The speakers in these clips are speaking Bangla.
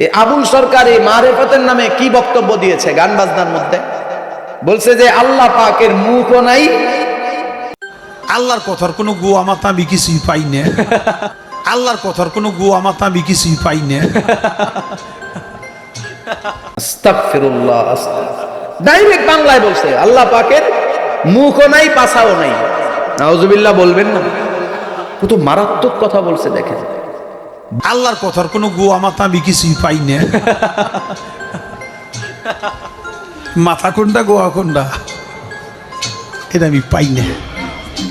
এই আবুল সরকার এই মারেফতের নামে কি বক্তব্য দিয়েছে গান বাজনার মধ্যে? বলছে যে আল্লাহ পাকের মুখও নাই। আল্লাহর কথার কোনো গোয়া মাথা আমি কিছুই পাই না। আল্লাহর কথার কোনো গোয়া মাথা আমি কিছুই পাই না। আস্তাগফিরুল্লাহ। ডাইরেক্ট বাংলায় বলছে আল্লাহ পাকের মুখও নাই, পাছাও নাই। নাউজুবিল্লাহ বলবেন না? কত মারাত্মক কথা বলছে দেখেন। আল্লাহর কথার কোনো গোয়া মাথা আমি কিছুই পাই না। মাথা কোনটা গোয়া কোনটা এটা আমি পাই না।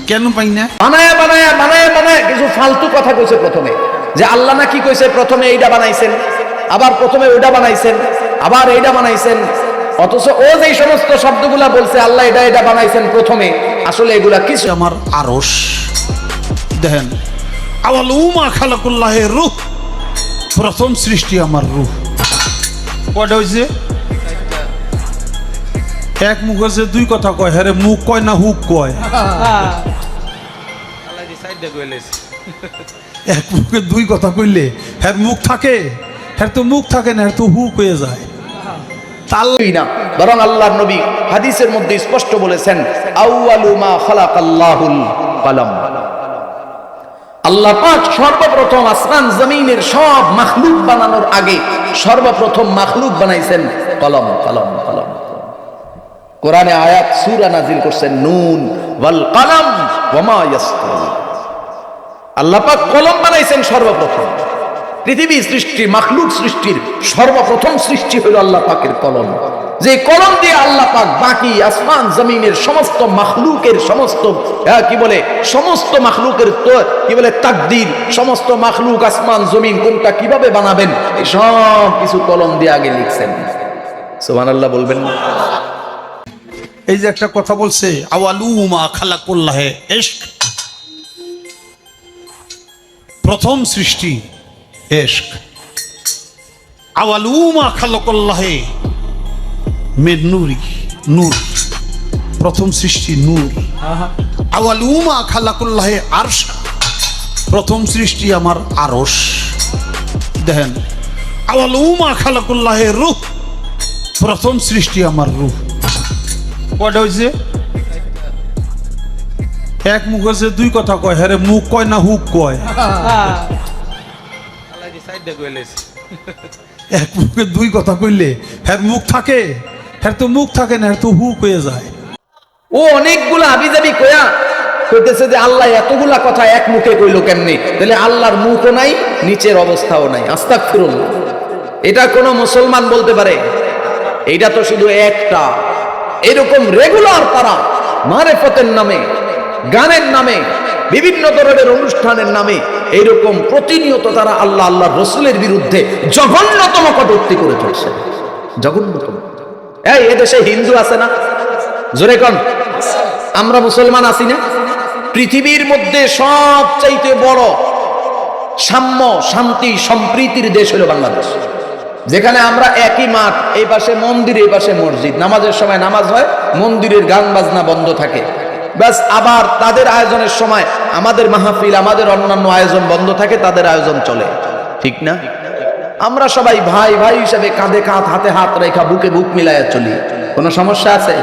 কেন পাই না? বানায় বানায় বানায় বানায় কিছু ফালতু কথা কইছে প্রথমে, যে আল্লাহ না কি কইছে প্রথমে এইটা বানাইছেন, আবার প্রথমে ওইটা বানাইছেন, আবার এইটা বানাইছেন। অথচ ও যেই সমস্ত শব্দগুলা বলছে আল্লাহ এটা এটা বানাইছেন প্রথমে, আসলে এগুলা কিছু আমার আরশ দেখেন, আওয়ালুমা খালাকুল্লাহে রূহ, প্রথম সৃষ্টি আমার রূহ। কয়টা হয়েছে? এক মুখ আছে দুই কথা কয়, হ্যাঁ মুখ কয় না হুক কয়? এক মুখে দুই কথা কইলে হ্যাঁ মুখ থাকে, হ্যাঁ তো মুখ থাকে না, হ্যাঁ তো হুক হয়ে যায়। না, বরং আল্লাহর নবী হাদিসের মধ্যে স্পষ্ট বলেছেন আউয়ালু মা খালাকাল্লাহুল কলম। আল্লাহ পাক সর্বপ্রথম আসমান জমিনের সব মাখলুক বানানোর আগে সর্বপ্রথম মাখলুক বানাইছেন কলম। কলম কলম কোরআনে আয়াত সূরা নাজিল করছেন নুন ওয়াল কলম ওয়া মা ইয়াসতুরুন। আল্লাহ পাক কলম বানাইছেন সর্বপ্রথম। পৃথিবী সৃষ্টি মাখলুক সৃষ্টির সর্বপ্রথম সৃষ্টি হলো আল্লাহ পাকের কলম। যে কলম দিয়ে আল্লাহ পাক বাকি আসমান জমিনের সমস্ত মাখলুকের সমস্ত কি বলে সমস্ত মাখলুকের তো কি বলে তাকদীর, সমস্ত মাখলুক আসমান জমিন কোনটা কিভাবে বানাবেন এই সব কিছু কলম দিয়ে আগে লিখছেন। সুবহানাল্লাহ বলবেন না? এই যে একটা কথা বলছে আওয়ালুমা খালাকুল্লাহে ইশক, প্রথম সৃষ্টি ইশক। আওয়ালুমা খালাকুল্লাহে মিন নূরি, নূর, প্রথম সৃষ্টি নূর। আওয়ালুমা খালাকুল্লাহে আরশ, প্রথম সৃষ্টি আমার আরশ। দেখেন, আওয়ালুমা খালাকুল্লাহে রূহ, প্রথম সৃষ্টি আমার রূহ। কয়টা হয়েছে? এক মুখ আছে দুই কথা কয়, হ্যাঁ মুখ কয় না হুক কয়? এক মুখে দুই কথা কইলে হ্যাঁ মুখ থাকে, হ্যাঁ তো মুখ থাকে না, হ্যাঁ তো হুক হয়ে যায়। ও অনেকগুলা আবিজাবি কয়া কইতেছে যে আল্লাহ এতগুলা কথা এক মুখে কইলো কেমনে? তাহলে আল্লাহর মুখও নাই, নিচের অবস্থাও নাই। আস্তাগফিরুল্লাহ। এটা কোন মুসলমান বলতে পারে? এইটা তো শুধু একটা। এরকম রেগুলার তারা মারেফতের নামে, গানের নামে, বিভিন্ন ধরনের অনুষ্ঠানের নামে এইরকম প্রতিনিয়ত তারা আল্লাহ আল্লাহর রসুলের বিরুদ্ধে জঘন্যতম কটূক্তি করে চলছে। জঘন্যতম। এই এদেশে হিন্দু আছে না? জোরে কোন? আমরা মুসলমান আছি না? পৃথিবীর মধ্যে সবচাইতে বড় সাম্য, শান্তি, সম্প্রীতির দেশ হলো বাংলাদেশ, যেখানে আমরা একই মাঠ, এই পাশে মন্দির, এই পাশে মসজিদ, নামাজের সময় নামাজ হয়, মন্দিরের গান বাজনা বন্ধ থাকে, ব্যাস। আবার তাদের আয়োজনের সময় আমাদের মাহফিল, আমাদের অন্যান্য আয়োজন বন্ধ থাকে, তাদের আয়োজন চলে। ঠিক না? আমরা সবাই ভাই ভাই হিসেবে কাঁধে কাঁধ, হাতে হাত রেখা, বুকে বুক মিলাইয়া চলি। কোনো সমস্যা আছে?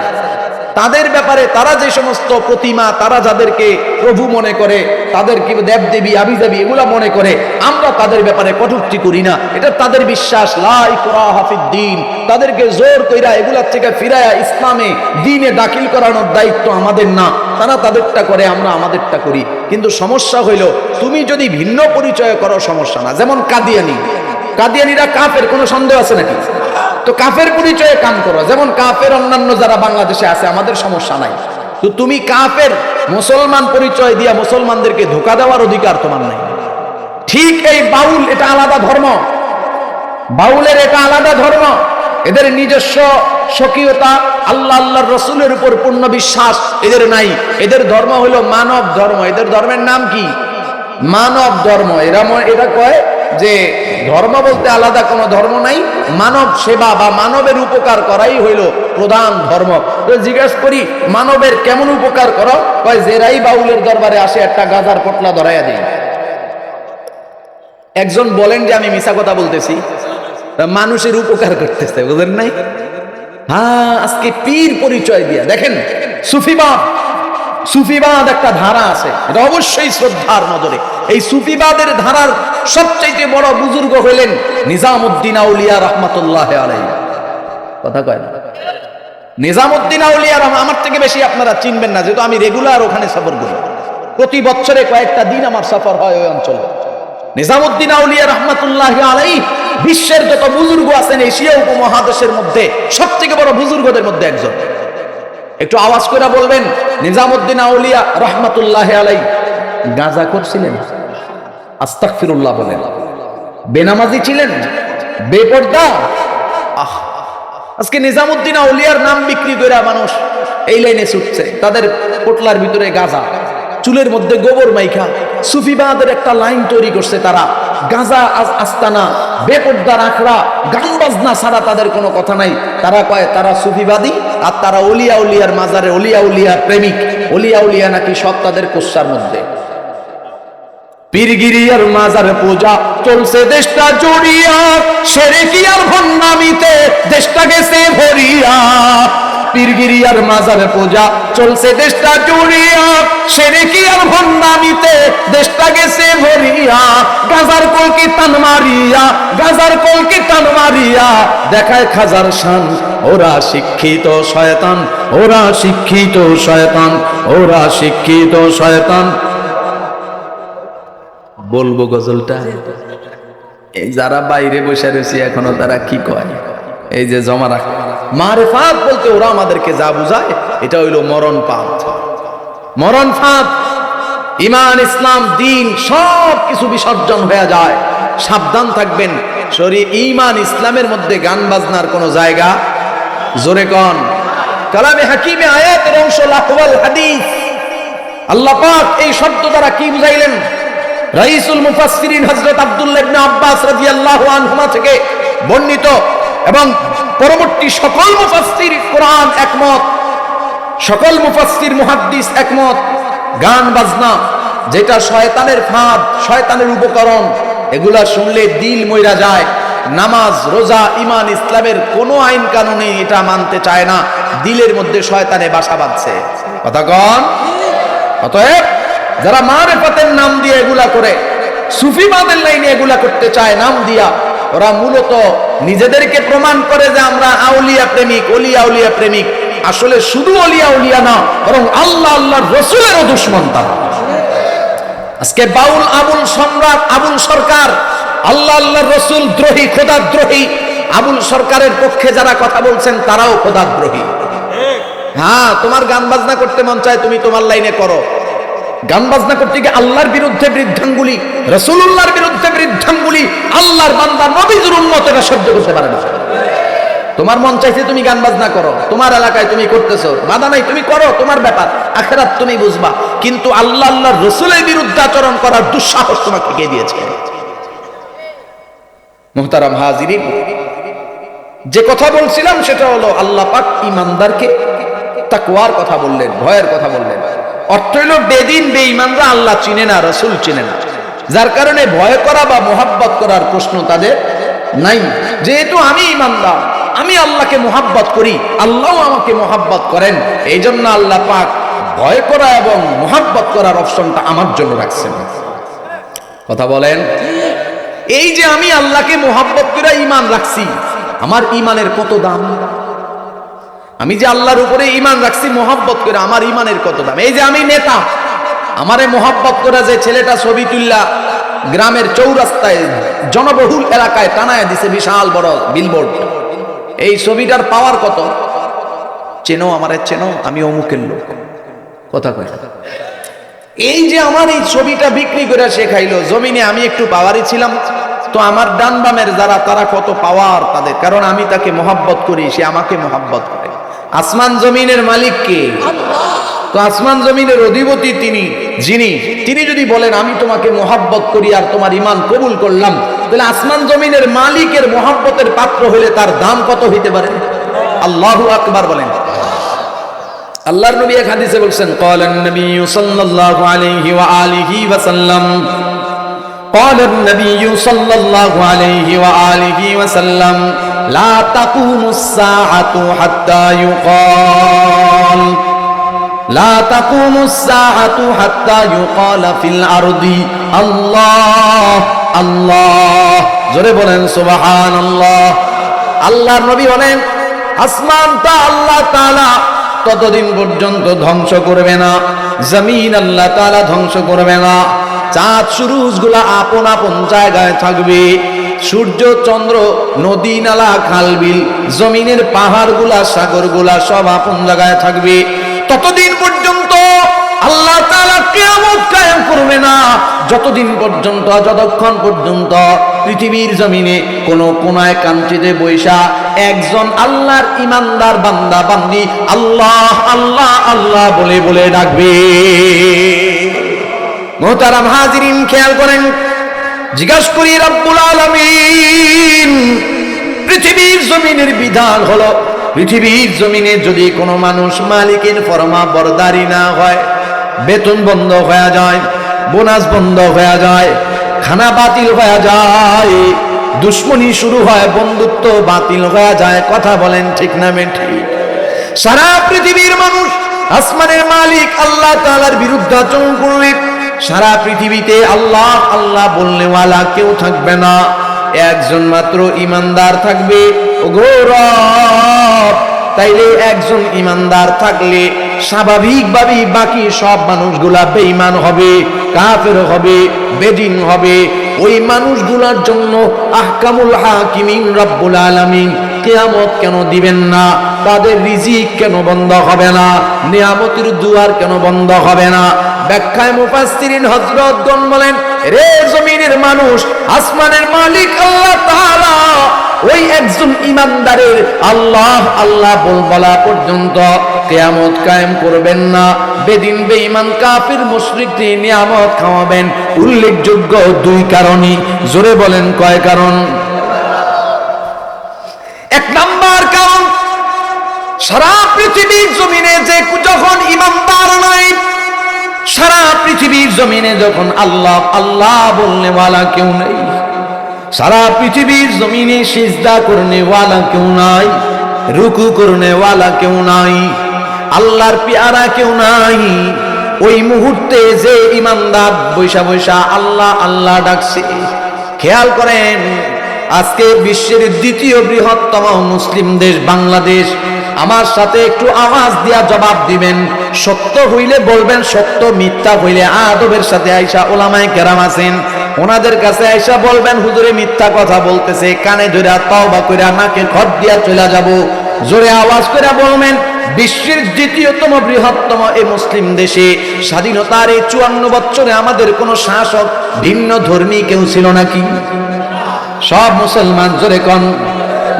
তাদের ব্যাপারে তারা যে সমস্ত প্রতিমা, তারা যাদেরকে প্রভু মনে করে, তাদের কি দেবদেবী আবিজাবি এগুলা মনে করে, আমরা তাদের ব্যাপারে কটূক্তি করি না। এটা তাদের বিশ্বাস, লা ইকরাহা ফিদ্দীন। তাদেরকে জোর কইরা এগুলার থেকে ফিরায়া ইসলামে, দ্বীনে দাখিল করানোর দায়িত্ব আমাদের না। তারা তাদেরটা করে, আমরা আমাদেরটা করি। কিন্তু সমস্যা হইল তুমি যদি ভিন্ন পরিচয় করো, সমস্যা না। যেমন কাদিয়ানি, কাদিয়ানিরা কাফের, কোনো সন্দেহ আছে নাকি? তো কাফের পরিচয়ে কাম করো, যেমন কাফের অন্যান্য যারা বাংলাদেশে আছে, আমাদের সমস্যা নাই। তো তুমি কাফের মুসলমান পরিচয় দিয়া মুসলমানদেরকে ধোঁকা দেওয়ার অধিকার তোমার নাই। ঠিক এই বাউল, এটা আলাদা ধর্ম, বাউলের এটা আলাদা ধর্ম, এদের নিজস্ব স্বকীয়তা, আল্লাহ আল্লাহর রসুলের উপর পূর্ণ বিশ্বাস এদের নাই। এদের ধর্ম হলো মানব ধর্ম। এদের ধর্মের নাম কি? মানব ধর্ম। এরা কয় যে ধর্ম বলতে আলাদা কোনো ধর্ম নাই, মানব সেবা বা মানবের উপকার করাই হইল প্রধান ধর্ম। তো জিজ্ঞেস করি, মানবের কেমন উপকার করো? কয় জেরাই বাউলের দরবারে আসে একটা গাজার পটলা ধরাইয়া দিই। একজন বলেন যে আমি মিছা কথা বলতেছি, মানুষের উপকার করতেছে, বুঝেন নাই? হ্যাঁ, আজকে পীর পরিচয় দিয়া দেখেন, সুফিবাদ একটা ধারা আছে, এটা অবশ্যই শ্রদ্ধার নজরে। এই সুফিবাদের ধারার সবচাইতে বড় বুজুর্গ হইলেন নিজামউদ্দিন আউলিয়া রহমাতুল্লাহ আলাইহি। কথা কয় না? নিজামউদ্দিন আউলিয়া আমার থেকে বেশি আপনারা চিনবেন না, যেহেতু আমি রেগুলার ওখানে সফর করি। প্রতি বছরে কয়েকটা দিন আমার সফর হয় ওই অঞ্চলে। নিজামউদ্দিন আউলিয়া রহমাতুল্লাহ আলাইহি বিশ্বের যত বুজুর্গ আছেন এশিয়া উপমহাদেশের মধ্যে সবথেকে বড় বুজুর্গদের মধ্যে একজন। একটু আওয়াজ করে বলবেন, নিজামউদ্দিন আউলিয়া রহমাতুল্লাহ আলাইহি গাঁজা করছিলেন? আস্তাগফিরুল্লাহ বলেন। বেনামাজি ছিলেন? বেপরদা? আজকে নিজামউদ্দিন আউলিয়ার নাম বিক্রি করে মানুষ এই লাইনে ছুটছে। তাদের পোটলার ভিতরে গাঁজা, চুলের মধ্যে গোবর মাইখা সুফিবাদের একটা লাইন তৈরি করছে তারা। গাঁজা আস্তানা, বেপরদার আখড়া, গান বাজনা ছাড়া তাদের কোনো কথা নাই। তারা কয় তারা সুফিবাদী, আর তারা অলিয়া উলিয়ার মাজারে অলিয়া উলিয়ার প্রেমিক। অলিয়া উলিয়া নাকি সব তাদের কোষার মধ্যে। পীরগিরিয়ার মাজার পূজা চলছে দেশটা জড়িয়া, শিরকিয়ার ভণ্ডামিতে দেশটা গেছে ভরিয়া। পীরগিরিয়ার মাজার পূজা চলছে দেশটা জড়িয়া, শিরকিয়ার ভণ্ডামিতে দেশটা গেছে ভরিয়া। গাজার কলকে টান মারিয়া, গাজার কলকে টান মারিয়া দেখায় খাজার শান। ওরা শিক্ষিত শয়তান, ওরা শিক্ষিত শয়তান, ওরা শিক্ষিত শয়তান। বলবো গজলটা? এই যারা বাইরে বসে রয়েছে এখনো তারা কি কয়? এই যে জমা রাখ মারেফাত বলতে ওরা আমাদেরকে যা বুঝায় এটা হইল মরণ পাত, মরণ ফাঁদ। ইমান ইসলাম দিন সব কিছু বিসর্জন হয়ে যায়। সাবধান থাকবেন, ইমান ইসলামের মধ্যে গান বাজনার কোনো জায়গা। জোরে কন। কালামে হাকিমে আয়াতের অংশ লাহওয়াল হাদিস। আল্লাহ পাক এই শব্দ দ্বারা কি বুঝাইলেন? রাইসুল মুফাসসিরিন হযরত আব্দুল্লাহ ইবনে আব্বাস রাদিয়াল্লাহু আনহুমা থেকে বর্ণিত এবং পরবর্তী সকল মুফাসসির কোরআন একমত, সকল মুফাসসির মুহাদ্দিস একমত, গান বাজনা যেটা শয়তানের ফাঁদ, শয়তানের উপকরণ, এগুলা শুনলে দিল মইরা যায়। নামাজ, রোজা, ঈমান, ইসলামের কোনো আইন কানুনে এটা মানতে চায় না, দিলের মধ্যে শয়তানে বাসা বাঁধছে। কথা কন? অতএব যারা মারেফাতের নাম দিয়ে এগুলা করে, সুফিবাদের লাইনে এগুলা করতে চায় নাম দিয়া, ওরা মূলত নিজেদেরকে প্রমাণ করে যে আমরা আউলিয়া প্রেমিক, ওলিয়া উলিয়া প্রেমিক। আসলে শুধু ওলিয়া উলিয়া না, বরং আল্লাহ আল্লাহর রাসূলেরও দুশমন তারা। আজকে বাউল আবুল সম্রাট আবুল সরকার আল্লাহ আল্লাহর রাসূল দ্রোহী, খোদাদ্রোহী। আবুল সরকারের পক্ষে যারা কথা বলছেন তারাও খোদাদ্রোহী। হ্যাঁ, তোমার গান বাজনা করতে মন চায়, তুমি তোমার লাইনে করো। গান বাজনা করতে গিয়ে আল্লাহর বিরুদ্ধে বৃদ্ধাঙ্গুলি, রাসূলুল্লাহর বিরুদ্ধে বৃদ্ধাঙ্গুলি আল্লাহর বান্দা নবীর উম্মতেরা সহ্য করতে পারে না। তোমার মন চাইছে তুমি গান বাজনা করো, তোমার এলাকায় তুমি করতেছো, বাধা নাই, তুমি করো, তোমার ব্যাপার, আখিরাত তুমি বুঝবা। কিন্তু আল্লাহ আল্লাহর রাসূলের বিরুদ্ধে আচরণ করার দুঃসাহস তোমাকে কে দিয়েছে? মুহতারাম হাজিরিন, যে কথা বলছিলাম সেটা হলো আল্লাহ পাক ঈমানদারকে তাকওয়ার কথা বললেন, ভয়ের কথা বললেন। অর্থ হইল বেদিন বেঈমানরা আল্লাহ চিনে না, রাসূল চিনে না, যার কারণে ভয় করা বা মোহাব্বত করার প্রশ্ন তাদের নাই। যেহেতু আমি ঈমানদার, আমি আল্লাহকে মোহাব্বত করি, আল্লাহও আমাকে মোহাব্বত করেন, এই জন্য আল্লাহ পাক ভয় করা এবং মোহাব্বত করার অপশনটা আমার জন্য রাখছেন। কথা বলেন? এই যে আমি আল্লাহকে মোহাব্বত করে ঈমান রাখছি, আমার ঈমানের কত দাম। আমি যে আল্লাহর উপরে ঈমান রাখছি মোহাব্বত করে, আমার ঈমানের কত দাম। এই যে আমি নেতা, আমারে মোহাব্বত করে যে ছেলেটা ছবি তুল্লা গ্রামের চৌরাস্তায় জনবহুল এলাকায় টানায় দিছে বিশাল বড় বিলবোর্ড, এই ছবিটার পাওয়ার কত? চেনো আমারে, চেনো, আমি অমুকের লোক। কথা কয়? এই যে আমার এই ছবিটা বিক্রি করে সে খাইলো, জমিনে আমি একটু পাওয়ারই ছিলাম, তো আমার ডান বামের যারা তারা কত পাওয়ার তাদের, কারণ আমি তাকে মোহাব্বত করি, সে আমাকে মোহাব্বত করে। আসমান জমিনের মালিক কে? তো আসমান জমিনের অধিপতি তিনি, তিনি যদি বলেন আমি তোমাকে মোহাব্বত করি আর তোমার ঈমান কবুল করলাম, তাহলে আসমান জমিনের মালিকের মোহাব্বতের পাত্র হলে তার দাম কত হইতে পারে? আল্লাহু আকবার বলেন। আল্লাহর নবী এক হাদিসে বলছেন, ক্বালান নবী সাল্লাল্লাহু আলাইহি ওয়া আলিহি ওয়া সাল্লাম, قال النبي صلى الله عليه وآله وسلم لا تقوم الساعة حتى يقال لا تقوم الساعة حتى يقال في الأرض الله الله জোরে বলেন সুবহানাল্লাহ। আল্লাহর নবী বলেন আসমানটা আল্লাহ তাআলা ততদিন পর্যন্ত ধ্বংস করবে না, জমিন আল্লাহ তাআলা ধ্বংস করবে না। চাঁদ সূরজগুলা আপন আপন জায়গায় থাকবে, সূর্য চন্দ্র নদী নালা খাল বিল জমিনের পাহাড়গুলা সাগরগুলা সব আপন জায়গায় থাকবে। ততদিন পর্যন্ত আল্লাহ তাআলা কিয়ামত কায়েম করবে না, যতদিন পর্যন্ত যতক্ষণ পর্যন্ত পৃথিবীর জমিনে কোন কোনায় কান্ট্রিতে বৈশা একজন আল্লাহর ইমানদার বান্দা বান্দি আল্লাহ আল্লাহ আল্লাহ বলে বলে ডাকবে। মুহতারাম হাজিরিন, খেয়াল করেন, জিজ্ঞাসা করি রব্বুল আলামিন পৃথিবীর জমিনের বিধান হলো, পৃথিবীর জমিনে যদি কোনো মানুষ মালিকের ফরমা বরদারি না হয়, বেতন বন্ধ হয়ে যায়, বোনাস বন্ধ হয়ে যায়, খানা বাতিল হয়ে যায়, দুশ্মনী শুরু হয়, বন্ধুত্ব বাতিল হয়ে যায়। কথা বলেন ঠিক না বেঠিক? সারা পৃথিবীর মানুষ আসমানের মালিক আল্লাহ তাআলার বিরুদ্ধে আচরণ করবে, সারা পৃথিবীতে আল্লাহ আল্লাহ বলনেওয়ালা কেউ থাকবে না, একজন মাত্র ইমানদার থাকবে। ওগো রব, তাইলে একজন ইমানদার থাকলে স্বাভাবিকভাবেই বাকি সব মানুষগুলা বেঈমান হবে, কাফের হবে, বেদিন হবে। ওই মানুষগুলার জন্য আহকামুল হাকিমিন রব্বুল আলামিন কিয়ামত কেন দিবেন না? তাদের রিজিক কেন বন্ধ হবে না? নিয়ামতের দুয়ার কেন বন্ধ হবে না? ব্যাখ্যায় মুফাসসিরিন হযরতগণ বলেন, রে জমিনের মানুষ, আসমানের মালিক আল্লাহ তাআলা ওই একজন ইমানদারের আল্লাহ আল্লাহ বলা পর্যন্ত কিয়ামত কায়েম করবেন না। বেদিন বেঈমান কাফির মুশরিকদের নিয়ামত খাওয়াবেন। উল্লেখযোগ্য দুই কারণই। জোরে বলেন কয় কারণ? এক নাম্বার কারণ, সারা পৃথিবীর জমিনে যে যখন ইমানদার নাই, সারা পৃথিবীর জমিনে যখন আল্লাহ আল্লাহ বলনেওয়ালা কেউ নেই, সারা পৃথিবীর জমিনে সিজদা করনেওয়ালা কেউ নাই, রুকু করনেওয়ালা কেউ নাই, আল্লাহর পেয়ারা কেউ নাই, ওই মুহূর্তে যে ইমানদার বৈশা বৈশা আল্লাহ আল্লাহ ডাকছে। খেয়াল করেন, আজকে বিশ্বের দ্বিতীয় বৃহত্তম মুসলিম দেশ বাংলাদেশ। আমার সাথে একটু আওয়াজ দিয়া জবাব দিবেন, সত্য হইলে বলবেন সত্য, মিথ্যা হইলে আদবের সাথে আয়েশা ওলামায়ে কেরাম আছেন, ওনাদের কাছে আয়েশা বলবেন হুজুরে মিথ্যা কথা বলতেছে, কানে ধরে তওবা কইরা নাকে খত দিয়া চলে যাব। জোরে আওয়াজ করে বলবেন, বিশ্বের দ্বিতীয়তম বৃহত্তম এই মুসলিম দেশে স্বাধীনতার এই 54 বছরে আমাদের কোন শাসক ভিন্ন ধর্মী কেউ ছিল নাকি? সব মুসলমান। জোরে কোন?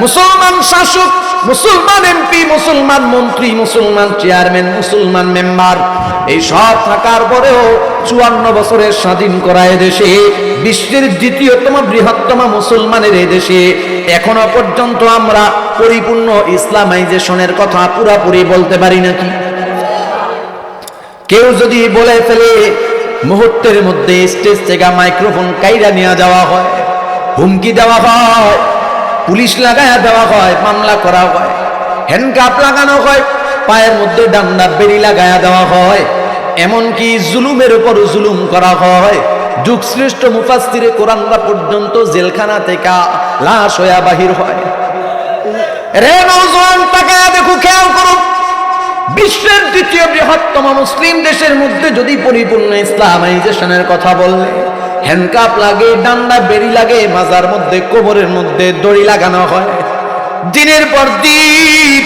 মুসলমান শাসক, মুসলমান এমপি, মুসলমান মন্ত্রী, মুসলমান চেয়ারম্যান, মুসলমান মেম্বার, এই সব থাকার পরেও 54 বছরের স্বাধীন করা দেশে, বিশ্বের দ্বিতীয়তম বৃহত্তম মুসলমানের এই দেশে এখনো পর্যন্ত আমরা পরিপূর্ণ ইসলামাইজেশনের কথা পুরাপুরি বলতে পারি নাকি? কেউ যদি বলে ফেলে, মুহূর্তের মধ্যে স্টেজ থেকে মাইক্রোফোন কাইরা নিয়ে যাওয়া হয়, হুমকি দেওয়া হয়, পুলিশ লাগায়া দেওয়া হয়, মামলা করা হয়, হ্যান্ডকাপ লাগানো হয়, পায়ের মধ্যে ডান্ডা বেড়ি লাগায়া দেওয়া হয়, এমনকি জুলুমের উপর জুলুম করা হয়। যুগশ্রেষ্ঠ মুফাসসিরে কোরআনরা পর্যন্ত জেলখানা থেকে লাশ হইয়া বাহির হয়। রে নওজোয়ান, তাকায়া দেখো, খেয়াল করো, বিশ্বের দ্বিতীয় বৃহত্তম মুসলিম দেশের মধ্যে যদি পরিপূর্ণ ইসলামাইজেশনের কথা বললে, হ্যান্ডকাপ লাগে, ডান্ডা বেড়ি লাগে, মাজার মধ্যে কোমরের মধ্যে দড়ি লাগানো হয়, দিনের পর দিন,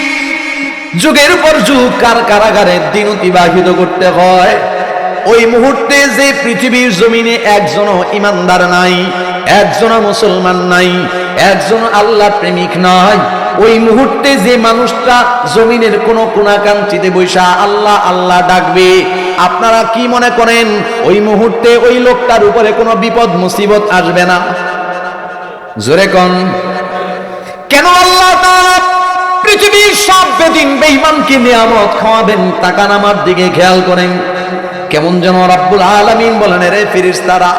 যুগের পর যুগ কারাগারে দিন অতিবাহিত করতে হয়। ওই মুহূর্তে যে পৃথিবীর জমিনে একজনও ইমানদার নাই, একজনও মুসলমান নাই, একজন আল্লাহ প্রেমিক নাই, ওই মুহূর্তে যে মানুষটা জমিনের কোন কোনাকাঞ্চিতে বৈশা আল্লাহ আল্লাহ ডাকবে, আপনারা কি মনে করেন ওই মুহূর্তে ওই লোকটার উপরে কোনো বিপদ মুসিবত আসবে না? জোরে কোন? কেন আল্লাহ তাআলা পৃথিবীর সব বেদিন বেঈমানকে নিয়ামত খাওয়াবেন? তাকান আমার দিকে, খেয়াল করেন, কেমন যেন রব্বুল আলামিন বলেন, রে ফেরেশতারা,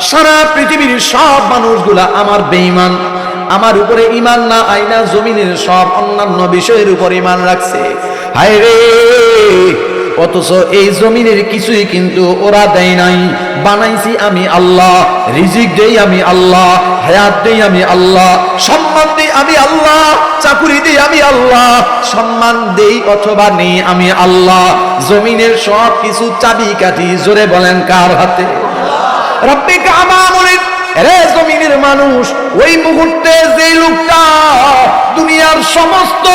সারা পৃথিবীর সব মানুষগুলা আমার বেঈমান, আমার উপরে ঈমান না আইনা জমিনের সব অন্যান্য বিষয়ের উপর ঈমান রাখছে। হায় রে, অথচ এই জমিনের কিছুই কিন্তু ওরা দেয় নাই, বানাইছি আমি আল্লাহ, রিজিক দেই আমি আল্লাহ, হায়াত দেই আমি আল্লাহ, সম্মান দেই আমি আল্লাহ, চাকুরি দেই আমি আল্লাহ, সম্মান দেই অথবা নেই আমি আল্লাহ। জমিনের সব কিছু চাবি কাঠি জোরে বলেন কার হাতে? রব্বে কাবা বলেন, রে জমিনের মানুষ, ওই মুহূর্তে যে লোকটা দুনিয়ার সমস্ত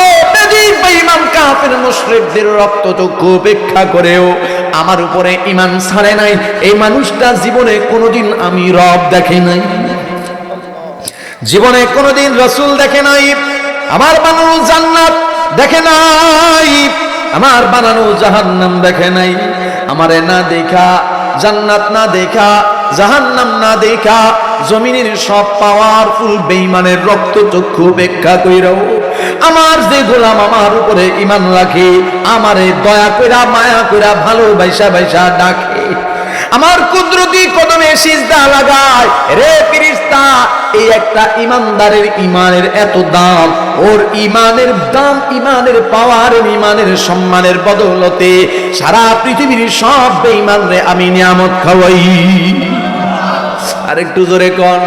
বেঈমান কাফের মুশরিকদের রক্তচক্ষু উপেক্ষা করেও আমার উপরে ঈমান ছাড়ে নাই, এই মানুষটা জীবনে কোনোদিন আমি রব দেখে নাই, জীবনে কোনোদিন রাসূল দেখে নাই, আমার বানানো জান্নাত দেখে নাই, আমার বানানো জাহান্নাম দেখে নাই। আমারে না দেখা, জান্নাত না দেখা, জাহান্নাম না দেখা জমিনের সব পাওয়ারফুল বেঈমানের রক্তচক্ষু উপেক্ষা কইরাও আমার যে গোলাম আমার উপরে ঈমান রাখে, আমারে দয়া কইরা মায়া কইরা ভালোবাসা বাইসা ডাকে, আমার কুদরতি কদমে সিজদা লাগায়, রে ফেরেশতা, এই একটা ইমানদারের ঈমানের এত দাম, ওর ঈমানের দাম, ঈমানের পাওয়ার, ঈমানের সম্মানের বদৌলতে সারা পৃথিবীর সব বেঈমানরে আমি নিয়ামত খাওয়াই। আর একটু জোরে কোন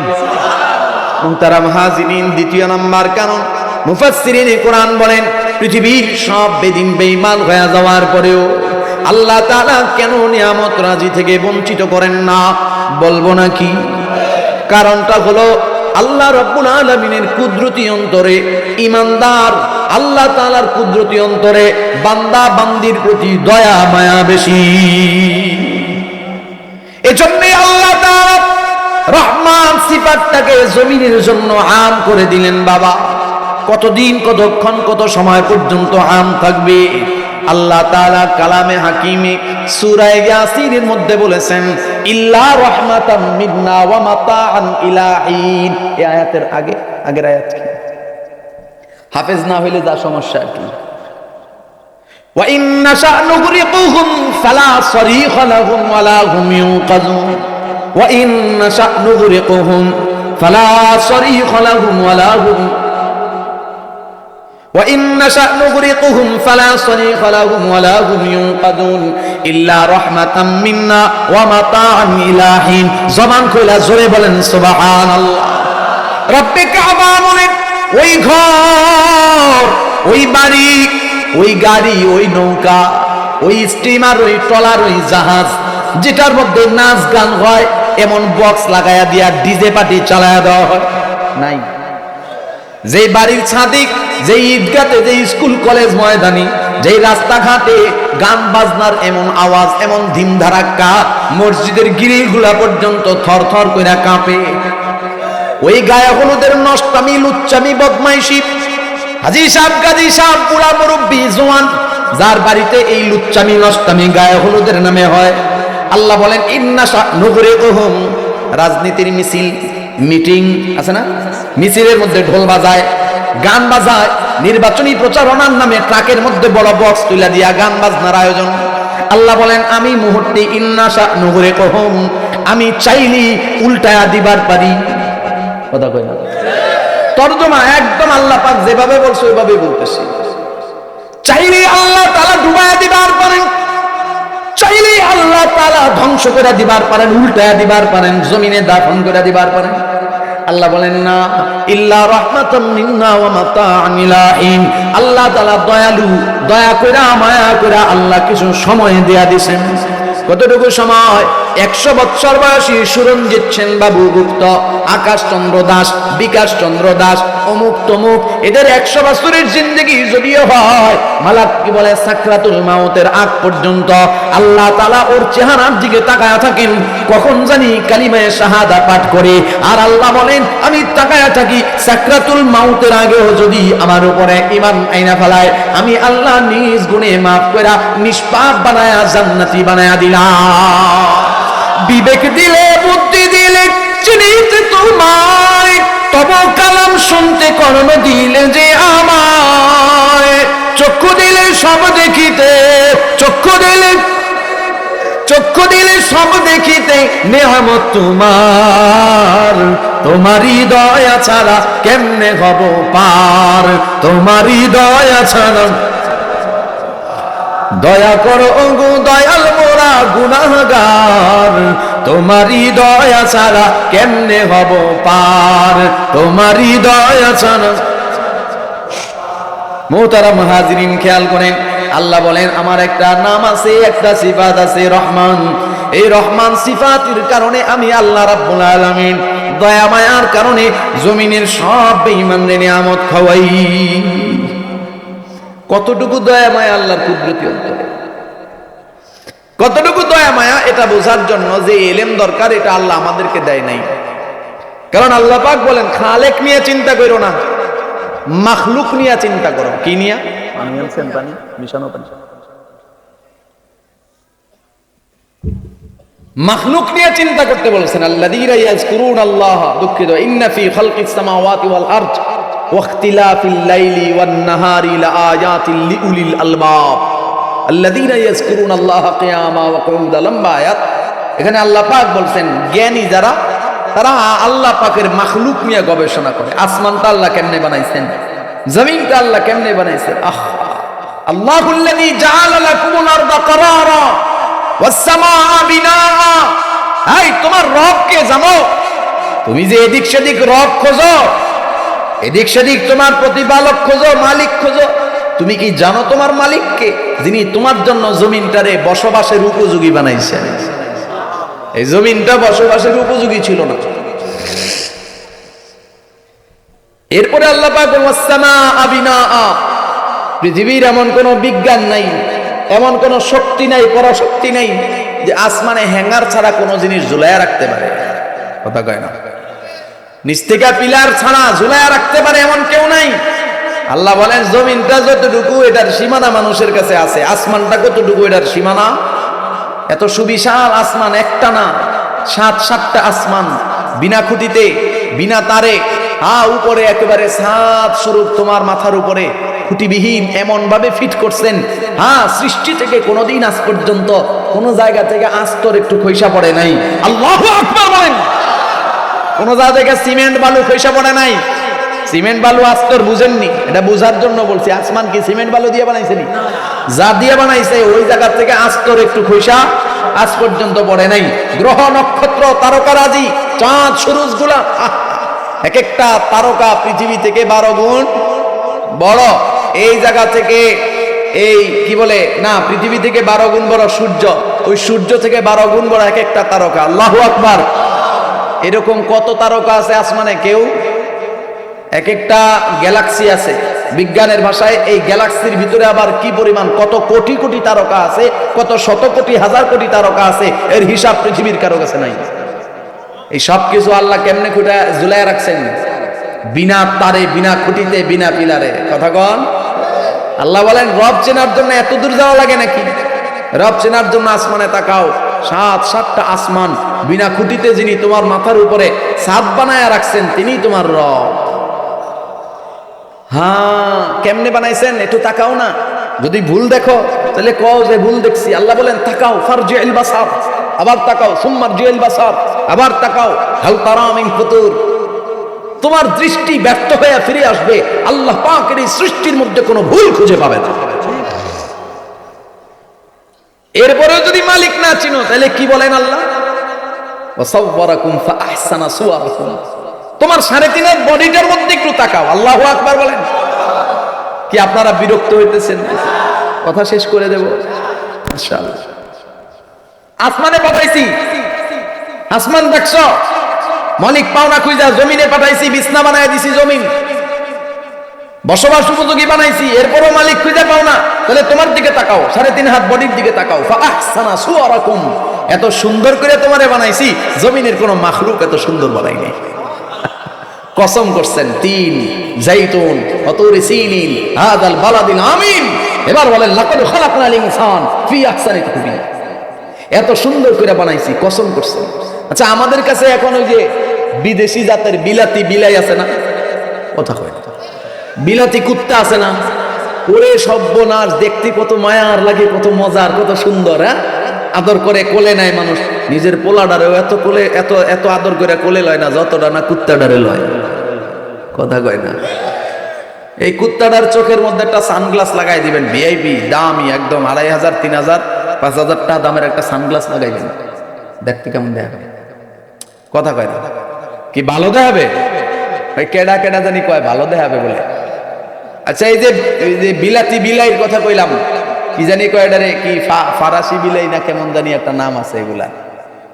মুহতারাম হাজিরিন, দ্বিতীয় নাম্বার কারণ, মুফাসসিরিনে কোরআন বলেন পৃথিবীর সব বেদিন বেঈমান হয়ে যাওয়ার পরেও আল্লাহ তাআলা কেন নিয়ামত রাজি থেকে বঞ্চিত করেন না? বলবো নাকি? কারণটা হলো আল্লাহ রাব্বুল আলামিনের কুদরতি অন্তরে ঈমানদার, আল্লাহ তাআলার কুদরতি অন্তরে বান্দা বান্দির প্রতি দয়া মায়া বেশি। এজন্যই আল্লাহ তাআলা রহমান সিফাতটাকে জমিনের জন্য আম করে দিলেন। বাবা, কতদিন, কতক্ষণ, কত সময় পর্যন্ত আম থাকবে? আল্লাহ তাআলা কালামে হাকিমে সূরা ইয়াসিনের মধ্যে বলেছেন, ইল্লা রাহমাতাম মিন্না ওয়া মাতাআন ইলা হিন। এই আয়াতের আগের আয়াত কি? হাফেজ না হইলে যা সমস্যা কি? ওয়া ইন নাশা নুগরিকুহুম ফালা সরিখা লাহুম ওয়ালা হুম ইউকাযুন। ওয়া ইন নাশা নুগরিকুহুম ফালা সরিখা লাহুম ওয়ালা হুম وَإِن نَّشَأْ نُغْرِقْهُمْ فَلَا صَرِيخَ لَهُمْ وَلَا هُمْ يُنقَذُونَ إِلَّا رَحْمَةً مِنَّا وَمَتَاعًا إِلَى حِينٍ। জবান খুলে জোরে বলেন সুবহানাল্লাহ। রব্বে কাবা বলেন, ওই ঘর, ওই বাড়ি, ওই গাড়ি, ওই নৌকা, ওই স্টিমার, ওই ট্রলার, ওই জাহাজ, যেটার মধ্যে নাচ গান হয়, এমন বক্স লাগায়া দিয়া ডিজে পার্টি চালায়া দেওয়া হয় নাই? যেই বাড়ির ছাদে, যেই ঈদগাতে, যেই স্কুল কলেজ ময়দানে, যেই রাস্তাঘাটে গান বাজনার এমন আওয়াজ, এমন ধিম ধারাক্কা, মসজিদের গিরিলগুলা পর্যন্ত থর থর কইরা কাঁপে। ওই গায়ে হলুদের নষ্টামি, লুচ্চামি, বদমাইশি, হাজী সাহেব, গাজী সাহেব, বুড়া মুরব্বী, জওয়ান, যার বাড়িতে এই লুচ্চামি নষ্টামি গায়ে হলুদের নামে হয়, আল্লাহ বলেন ইন্না নুগরিকুহুম। রাজনীতির মিছিল, মিটিং আছে না, মিছিলের মধ্যে ঢোল বাজায়, গান বাজায়, নির্বাচনী প্রচারণার নামে ট্রাকের মধ্যে বড় বক্স তুলে দিয়া গান বাজনার আয়োজন। আল্লাহ বলেন আমি মুহূর্তে ইন্নাশা নুগরিকুহুম, আমি চাইলি উল্টায়া দিবার পারি। কথা কই না? তরজমা একদম আল্লাহ পাক যেভাবে বলছে ওইভাবে বলতেছি। চাইলে আল্লাহ তাআলা ডুবায়া দিবার পারেন, চাইলে আল্লাহ তাআলা ধ্বংস করে দিবার পারেন, উল্টায়া দিবার পারেন, জমিনে দাফন করে দিবার পারেন। আল্লাহ বলেন না, ইল্লা রাহমাতাম মিন্না ওয়া মাতাআন ইলা হিন। আল্লাহ তাআলা দয়ালু, দয়া কইরা মায়া কইরা আল্লাহ কিছু সময় দেয়া দিবেন। কতটুকু সময়? 100 বছর বয়সী সুরঞ্জিত সেন বাবু গুপ্ত, আকাশ চন্দ্র দাস, বিকাশ চন্দ্র দাস, অমুক তমুক, এদের 100 বছরের জিন্দেগি যদিও হয়, মালাক কি বলে সাকরাতুল মাউতের আগ পর্যন্ত আল্লাহ তাআলা ওর চেহারার দিকে তাকায়া থাকেন, কখন জানি কালিমায়ে শাহাদা পাঠ করে, আর আল্লাহ বলেন আমি তাকায়া থাকি, সাকরাতুল মাউতের আগেও যদি আমার উপরে ঈমান আইনা ফেলায়, আমি আল্লাহ নিজ গুণে মাফ কইরা নিষ্পাপ বানায়া জান্নাতি বানায়া দিলাম। বিবেক দিলে, বুদ্ধি দিলে, চিনিতে তোমায়, তব কালাম শুনতে, কর্ণ দিলে যে আমায়, চক্ষু দিলে সব দেখিতে, চক্ষু দিলে সব সব দেখিতে নেয়ামত তোমার, তোমারই দয়া ছাড়া কেমনে হব পার, তোমারই দয়া ছাড়া। দয়া করো গো দয়াল মোরা গুনাহগার, তোমারই দয়া ছাড়া কেমনে হব পার, তোমারই দয়া ছাড়া। মোহতারাম হাজিরিন, খেয়াল করেন, আল্লাহ বলেন আমার একটা নাম আছে, একটা সিফাত আছে, রহমান। এই রহমান সিফাতের কারণে আমি আল্লাহ রাব্বুল আলামিন দয়া মায়ার কারণে জমিনের সব বেঈমানদের নিয়ামত খাওয়াই। কতটুকু দয়া মায়া আল্লাহর কুদরতি অন্তরে, কতটুকু দয়া মায়া, এটা বোঝার জন্য যে ইলম দরকার, এটা আল্লাহ আমাদেরকে দেয় নাই। কারণ আল্লাহ পাক বলেন খালেক নিয়ে চিন্তা করো না, মাখলুক নিয়ে চিন্তা করো। কি নিয়ে? মাখলুক নিয়ে চিন্তা করতে বলেছেন। আল্লাযীনা ইয়াযকুরুনাল্লাহ, দুঃখিত, ইন্না ফি খালকিস সামাওয়াতি ওয়াল আরদ ওয়া ইখতিলাফিল লাইলি ওয়ান নাহারি লাআয়াতিল লিউলিল আলবাব। আল্লাযীনা ইয়াযকুরুনাল্লাহ কিয়ামা ওয়া কুউদা। লম্বা আয়াত। এখানে আল্লাহ পাক বলছেন জ্ঞানী যারা, তারা আল্লাহ পাকের মাখলুক নিয়ে গবেষণা করে। আসমানটা আল্লাহ কেমনে বানাইছেন, জমিনটা আল্লাহ কেমনে বানাইছেন। আল্লাহুল্লাযী জাআলা লাকুমুল আরদা কারারা ওয়াস সামাআ বিনাআ। এই তোমার রবকে জানো? তুমি যে এদিক সেদিক রব খোঁজো, এদিক সেদিক তোমার প্রতিপালক খোঁজো, মালিক খোঁজো, তুমি কি জানো তোমার মালিককে, যিনি তোমার জন্য জমিনটারে বসবাসের উপযোগী বানাইছেন? এই জমিনটা বসবাসের উপযোগী ছিল না। এরপরে আল্লাহ পাক ওয়াস সামাআ বিনাআ। পৃথিবীর এমন কোন বিজ্ঞান নাই, এমন কোন শক্তি নাই, পরাশক্তি নাই যে আসমানে হ্যাঙ্গার ছাড়া কোনো জিনিস ঝুলাইয়া রাখতে পারে। কথা কয় না? নিচ থেকে পিলার ছাড়া ঝুলাইয়া রাখতে পারে এমন কেউ নাই। আল্লাহ বলেন জমিনটা যতটুকু, এটার সীমানা মানুষের কাছে আছে। আসমানটা কতটুকু, এটার সীমানা। এত সুবিশাল আসমান, একটা না, 7-7টা আসমান, বিনা খুঁটিতে, বিনা তারে, উপরে একেবারে ছাদ স্বরূপ তোমার মাথার উপরে খুঁটিবিহীন এমন ভাবে ফিট করছেন। সৃষ্টি থেকে কোনোদিন আজ পর্যন্ত কোন জায়গা থেকে আস্তর একটু খৈসা পড়ে নাই। আল্লাহু আকবার বলেন। কোন জায়গা থেকে সিমেন্ট বালু খৈসা পড়ে নাই। সিমেন্ট বালু আস্তর বুঝেননি, এটা বুঝার জন্য বলছি। আসমান কি সিমেন্ট বালু দিয়ে বানাইছেনি? যা দিয়ে বানাইছে ওই জায়গা থেকে আস্তর একটু খৈসা আজ পর্যন্ত পড়ে নাই। গ্রহ নক্ষত্র তারকারাজি চাঁদ সূরজ গুলা, এক একটা তারকা পৃথিবী থেকে 12 গুণ বড়। এই জায়গা থেকে এই কি বলে না, পৃথিবী থেকে 12 গুণ বড় সূর্য, ওই সূর্য থেকে 12 গুণ বড় এক একটা তারকা। আল্লাহু আকবার। এরকম কত তারকা আছে আসমানে? কেউ, এক একটা গ্যালাক্সি আছে। বিজ্ঞানের ভাষায় এই গ্যালাক্সির ভিতরে আবার কি পরিমাণ, কত কোটি কোটি তারকা আছে, কত শত কোটি হাজার কোটি তারকা আছে, এর হিসাব পৃথিবীর কারো কাছে নাই। এই সব কিছু আল্লাহ কেমনে খুঁটা ঝুলাই রাখছেন? বিনা তারে, বিনা খুঁটিতে, বিনা পিলারে। কথা কন। আল্লাহ বলেন রব চেনার জন্য এত দূর যাওয়া লাগে নাকি? রব চেনার জন্য আসমানে তাকাও, 7-7টা আসমান, বিনা খুঁটিতে যিনি তোমার মাথার উপরে ছাদ বানায়া রাখছেন, তিনি তোমার রব। কেমনে বানাইছেন একটু তাকাও না। যদি ভুল দেখো তাহলে কও যে ভুল দেখছি। আল্লাহ বলেন তাকাও, ফারজিল বাসার, আবার তাকাও, সুম্মারজিল বাসার, আবার তাকাও, হাল তারা মিন ফুতুর। তোমার দৃষ্টি ব্যর্থ হয়ে ফিরে আসবে, আল্লাহ পাকের এই সৃষ্টির মধ্যে কোনো ভুল খুঁজে পাবে না। এরপরেও যদি মালিক না চিনো তাহলে কি বলেন আল্লাহ? ওয়াসাওয়ারাকুম ফাআহসানা সুওয়ারাকুম। তোমার 3.5 বডিটার মধ্যে একটু তাকাও। আল্লাহু আকবার বলেন। কি আপনারা বিরক্ত হইতেছেন? কথা শেষ করে দেব ইনশাআল্লাহ। আসমানে পাঠাইছি, আসমান দেখছো? মালিক পাওনা খুঁজা জমিনে পাঠাইছি, বিছনা বানায় দিছি, জমিন বসবাস উপযোগী বানাইছি, এরপরও মালিক খুঁজে পাও না, তাহলে তোমার দিকে তাকাও, 3.5 হাত বডির দিকে তাকাও। ফাআহসানা সুওয়ারাকুম। এত সুন্দর করে তোমারে বানাইছি, জমিনের কোন মাখলুক এত সুন্দর বানাইনি। কসম করছেন তিন জাইতুন ওয়াতুরি সিনিন হাদাল বালাদিল আমিন। এবার বলেন লাকাদ খালাকনাল ইনসান ফি আহসানি তাকওয়িম। এত সুন্দর করে বানাইছি, কসম করছেন। আচ্ছা, আমাদের কাছে এখন ওই যে বিদেশি জাতের বিলাতি বিলাই আছে না? কথা কয় না। বিলাতি কুত্তা আছে না? ওরে সর্বনাশ, দেখতে কত মায়ার লাগে, কত মজার, কত সুন্দর। আদর করে কোলে নেয় মানুষ, নিজের পোলাডারেও এত কোলে এত এত আদর করে কোলে লয় না যতটা না কুত্তাডারে লয়। কথা কয় না? এই কুত্তাটার চোখের মধ্যে একটা সানগ্লাস লাগাই দিবেন, ভিআইপি দামি একদম 2500, 3000, 5000 টাকা দামের একটা সানগ্লাস লাগাই দিবেন, দেখতে কেমন দেখাবে? কথা কয় না? কি ভালো দেখাবে? ওই কেডা কেডা জানি কয় ভালো দেখাবে বলে। আচ্ছা, এই যে বিলাতি বিলাইয়ের কথা কইলাম, কি জানি কয় এটারে, কি ফারাসি বিলাই না কেমন জানি একটা নাম আছে এগুলা।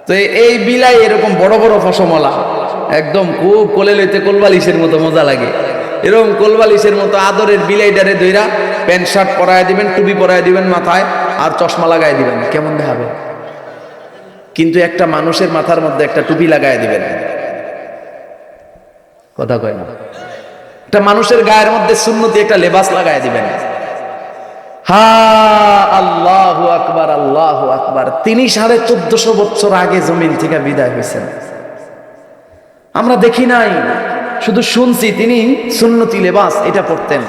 তো এই বিলাই এরকম বড় বড় ফসমলা, একদম খুব কোলে লইতে কোলবালিশের মতো মজা লাগে। এরকম কোলবালিশের মতো আদরের বিলাইটারে ধইরা প্যান্ট শার্ট পরায় দিবেন, টুপি পরায় দিবেন মাথায়, আর চশমা লাগাই দিবেন, কেমন দেখাবে? কিন্তু একটা মানুষের মাথার মধ্যে একটা টুপি লাগাই দিবেন, কথা কয় না? একটা মানুষের গায়ের মধ্যে সুন্নতি একটা লেবাস লাগাই দিবেন। হা আল্লাহু আকবার, আল্লাহু আকবার। তিনি 1450 বছর আগে জমিন থেকে বিদায় হয়েছেন। আমরা দেখি নাই, শুধু শুনছি তিনি সুন্নতি লেবাস এটা পড়তেন।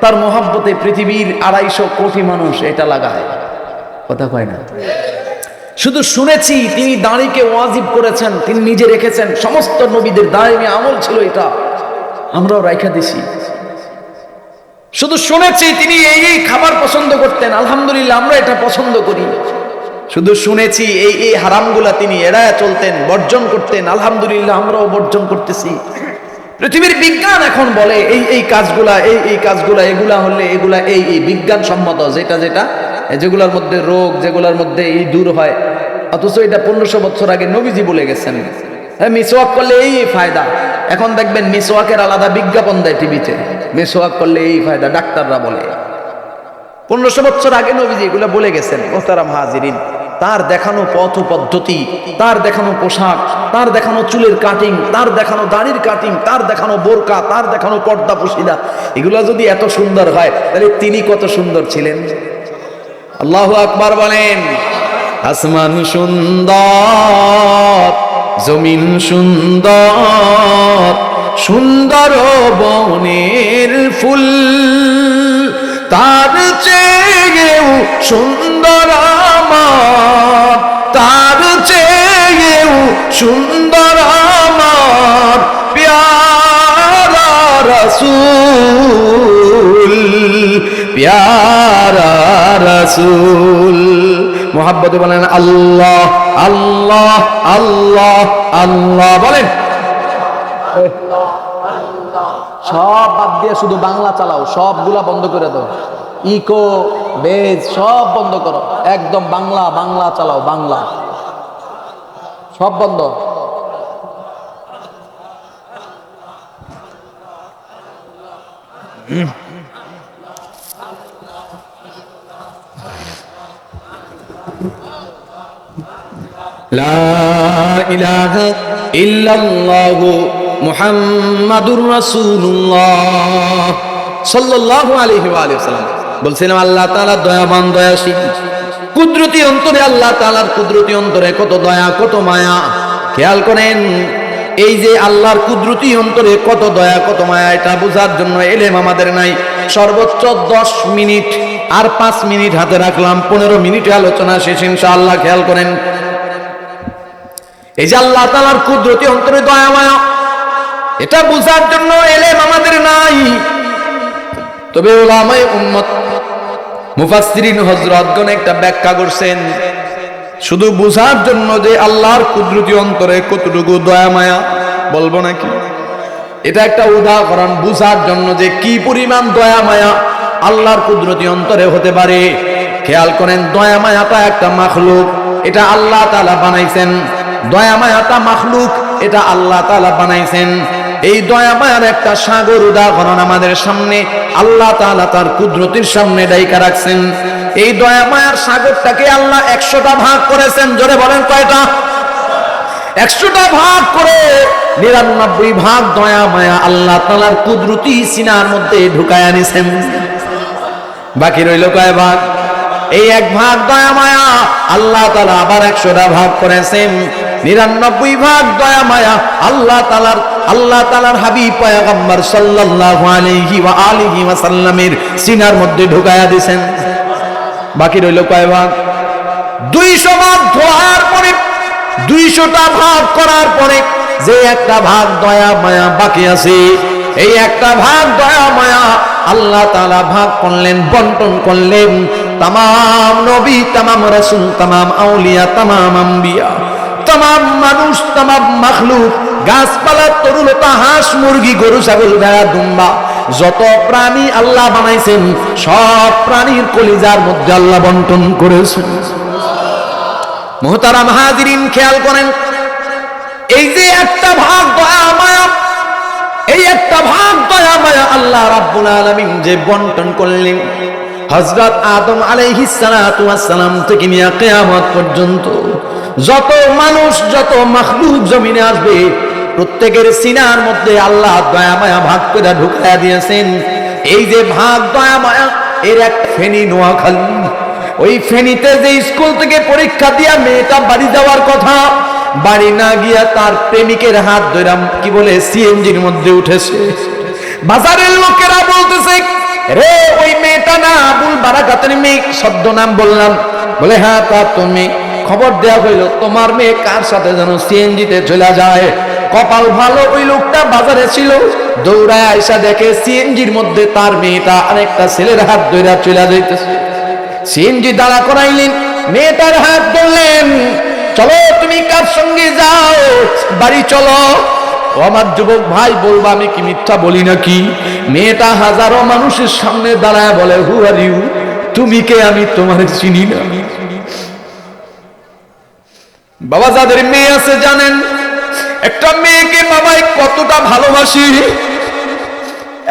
তার মহাব্বতে পৃথিবীর 250 কোটি মানুষ এটা লাগায়, কথা কয় না? শুধু শুনেছি তিনি দাড়িকে ওয়াজিব করেছেন, তিনি নিজে রেখেছেন। সমস্ত নবীদের দাঁড়িয়ে আমল ছিল এটা, আমরাও রাইখা দিছি। শুধু শুনেছি তিনি এই খাবার পছন্দ করতেন, আলহামদুলিল্লাহ আমরা এটা পছন্দ করি। শুধু শুনেছি এই হারামগুলা তিনি এড়ায় চলতেন, বর্জন করতেন, আলহামদুলিল্লাহ আমরাও বর্জন করতেছি। পৃথিবীর বিজ্ঞান এখন বলে এই কাজগুলা এই কাজগুলা এগুলা হলে এগুলা এই বিজ্ঞানসম্মত, যেগুলোর মধ্যে রোগ, যেগুলোর মধ্যে এই দূর হয়। অথচ এটা 1500 বছর আগে নবীজি বলে গেছেন। হ্যাঁ, মিসওয়াক করলে এই ফায়দা। এখন দেখবেন মিসওয়াকের আলাদা বিজ্ঞাপন দেয় টিভিতে, মিসওয়াক করলে এই ফায়দা, ডাক্তাররা বলে। 1500 বছর আগে নবীজি এগুলো বলে গেছেন। মোহতারাম হাজিরিন, তার দেখানো পথ পদ্ধতি, তার দেখানো পোশাক, তার দেখানো চুলের কাটিং, তার দেখানো দাড়ির কাটিং, তার দেখানো বোরকা, তার দেখানো পর্দা পুশিদা, এগুলো যদি এত সুন্দর হয় তাহলে তিনি কত সুন্দর ছিলেন। আল্লাহু আকবার বলেন। আসমান সুন্দর, জমিন সুন্দর, সুন্দর বনের ফুল, তার চেয়েও সুন্দর আমার, তার চেয়েও সুন্দর আমার প্যারা রাসূল, প্যারা রাসূল। মুহাব্বতে বলেন আল্লাহ আল্লাহ আল্লাহ আল্লাহ বলেন। সব বাদ দিয়ে শুধু বাংলা চালাও, সবগুলা বন্ধ করে দাও, ইকো বেজ সব বন্ধ করো, একদম বাংলা বাংলা চালাও, বাংলা সব বন্ধ। লা ইলাহা ইল্লাল্লাহু মুহাম্মাদুর রাসূলুল্লাহ সাল্লাল্লাহু আলাইহি ওয়া সাল্লাম বলছিলাম, আল্লাহ তাআলা দয়াবান, দয়াশীল, কুদরতি অন্তরে, আল্লাহ তাআলার কুদরতি অন্তরে কত দয়া, কত মায়া। খেয়াল করেন, এই যে আল্লাহর কুদরতি অন্তরে কত দয়া, কত মায়া, এটা বোঝার জন্য এলেম আমাদের নাই। সর্বোচ্চ 10 মিনিট আর 5 মিনিট হাতে রাখলাম, 15 মিনিটে আলোচনা শেষ ইনশাআল্লাহ। খেয়াল করেন, এই যে আল্লাহ তাআলার কুদরতি অন্তরে দয়া মায়া, এটা বোঝার জন্য এলেম আমাদের নাই। তবে উলামায়ে উম্মত, মুফাসসিরিন হযরতগণ একটা ব্যাখ্যা করছেন, শুধু বোঝার জন্য যে আল্লাহর কুদরতি অন্তরে কতটুকু দয়া মায়া, বলবো নাকি? এটা একটা উদাহরণ, বোঝার জন্য যে কি পরিমাণ দয়া মায়া আল্লাহর কুদরতি অন্তরে হতে পারে। খেয়াল করেন, দয়া মায়াটা একটা মাখলুক, এটা আল্লাহ তাআলা বানাইছেন। দয়া মায়াটা মাখলুক, এটা আল্লাহ তাআলা বানাইছেন। এই দয়া মায়ার একটা সাগর উদাহরণ আমাদের সামনে আল্লাহ তাআলা তার কুদরতির সামনে ডাইকা রাখছেন। এই দয়া মায়ার সাগরটাকে আল্লাহ 100টা ভাগ করেছেন। জোরে বলেন কয়টা? 100টা ভাগ করে 99 ভাগ দয়া মায়া আল্লাহ তাআলার কুদরতি সিনার মধ্যে ঢুকায়া নিছেন। বাকি রইল কয় ভাগ? এই 1 ভাগ দয়া মায়া আল্লাহ তাআলা আবার 100টা ভাগ করেছেন। 99 ভাগ দয়া মায়া আল্লাহ তাআলার হাবিব পয়গম্বর সাল্লাল্লাহু আলাইহি ওয়া আলিহি ওয়াসাল্লামের সিনার মধ্যে ঢুকায়া দিয়েছেন। বাকি রইল কয় ভাগ? 200 ভাগ ধোয়ার পরে 200টা ভাগ করার পরে যে একটা ভাগ দয়া মায়া বাকি আছে, এই একটা ভাগ দয়া মায়া আল্লাহ তাআলা ভাগ করলেন, বন্টন করলেন তামাম নবী, তামাম রাসূল, তামাম আউলিয়া, তামাম আম্বিয়া, তামাম মানুষ, তামাম মাখলুক, গাছপালা, তরুলতা, হাঁস মুরগি, গরু ছাগল, ভেড়া দুম্বা, যত প্রাণী আল্লাহ বানাইছেন সব প্রাণীর কলিজার মধ্যে আল্লাহ বন্টন করেছেন। মুহতারাম হাজিরিন, খেয়াল করেন, এই যে একটা ভাগ দয়া মায়া, এই একটা ভাগ দয়া মায়া আল্লাহ রাব্বুল আলামিন যে বন্টন করলেন, হযরত আদম আলাইহিস সালাতু ওয়াস সালাম থেকে নিয়ে কিয়ামত পর্যন্ত যত মানুষ, যত মাখলুক জমিনে আসবে, প্রত্যেকের সিনার মধ্যে আল্লাহ দয়া মায়া ভাগ করে ঢুকায়া দিয়েছেন। এই যে ভাগ দয়া মায়া, এর এক ফেনী নোয়াখালী, ওই ফেনীতে যে স্কুল থেকে পরীক্ষা দিয়া মেয়েটা বাড়ি যাওয়ার কথা, বাড়ি না গিয়া তার প্রেমিকের হাত ধরে কি বলে সিএনজির মধ্যে উঠেছে। বাজারের লোকেরা বলতেছে, রে ওই মেয়েটা না আবুল বারাকাতের মেয়ে, সদ্য নাম বললাম, বলে হ্যাঁ তা তুমি, খবর দেয়া হইল তোমার মেয়ে কার সাথে যেন সিএনজিতে চলে যায়। কপাল ভালো ওই লোকটা বাজারে ছিল, দৌড়ায় আইসা দেখে সিএনজির মধ্যে তার মেয়েটা আরেকটা ছেলের হাত ধরে চলে যাইতেছে। সিএনজি দাঁড়া করাইলেন, মেয়েটার হাত ধরলেন, চলো তুমি কার সঙ্গে যাও, বাড়ি চলো। ও আমার যুবক ভাই, বলবো আমি কি মিথ্যা বলি নাকি? মেয়েটা হাজারো মানুষের সামনে দাঁড়ায় বলে, হু আর ইউ, তুমি কে, আমি তোমার চিনি না। বাবা, যাদের মেয়ে আছে জানেন একটা মেয়েকে বাবাই কতটা ভালোবাসি,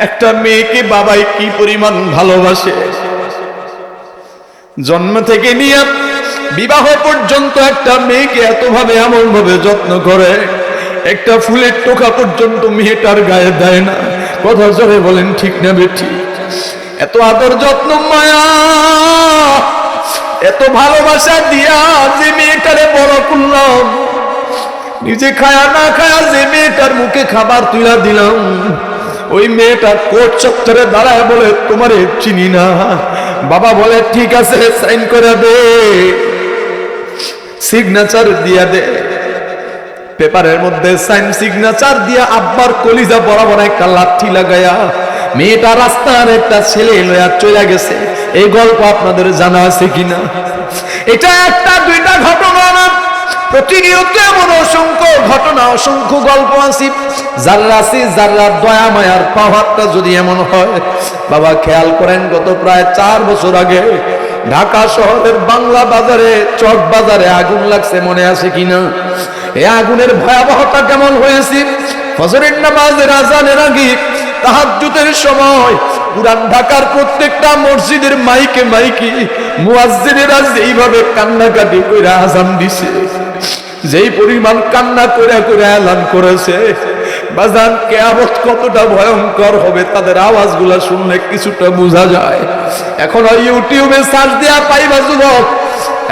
একটা মেয়েকে বাবাই কি পরিমাণ ভালোবাসে। জন্ম থেকে নিয়ে বিবাহ পর্যন্ত একটা মেয়েকে এতভাবে এমন ভাবে যত্ন করে, একটা ফুলের টোকা পর্যন্ত মেয়েটার গায়ে দেয় না। কথা জোরে বলেন, ঠিক না বেঠি? এত আদর যত্ন মায়া, এত ভালোবাসা দিয়া যে মেয়েটারে বড় করলাম, নিজে খায়া না খায়া যে মেয়েটার মুখে খাবার তুলা দিলাম, ওই মেয়েটা কোর্ট চত্বরে দাঁড়ায় বলে তোমারে চিনি না। বাবা বলে ঠিক আছে, সাইন করে দে, সিগনেচার দিয়া দে। পেপারের মধ্যে সাইন সিগনেচার দিয়া আব্বার কলিজা বরাবর একটা লাঠি লাগায়া মেয়েটা রাস্তার একটা ছেলে লয়া চলে গেছে। এই গল্প আপনাদের জানা আছে কিনা? এটা একটা দুইটা ঘটনা না, প্রতিনিয়ত এমন অসংখ্য ঘটনা, অসংখ্য গল্প আছে। যার দয়া মায়ার পাওয়ারটা যদি এমন হয়, বাবা খেয়াল করেন, গত প্রায় 4 বছর আগে ঢাকা শহরের বাংলা বাজারে, চক বাজারে আগুন লাগছে, মনে আছে কিনা? এই আগুনের ভয়াবহতা কেমন হয়েছে? ফজরের নামাজের আযানের আগে তাহাজ্জুদের সময় পুরান ঢাকার প্রত্যেকটা মসজিদের মাইকে মাইকে মুয়াজ্জিনেরা যেইভাবে কান্নাকাটি করে আযান দিছে, যেই পরিমাণ কান্না করে করে এলান করেছে, বাজান কিয়ামত কতটা ভয়ঙ্কর হবে তাদের আওয়াজগুলো শুনলে কিছুটা বোঝা যায়। এখনো ইউটিউবে সার্চ দেয়া পাইবা যুবক,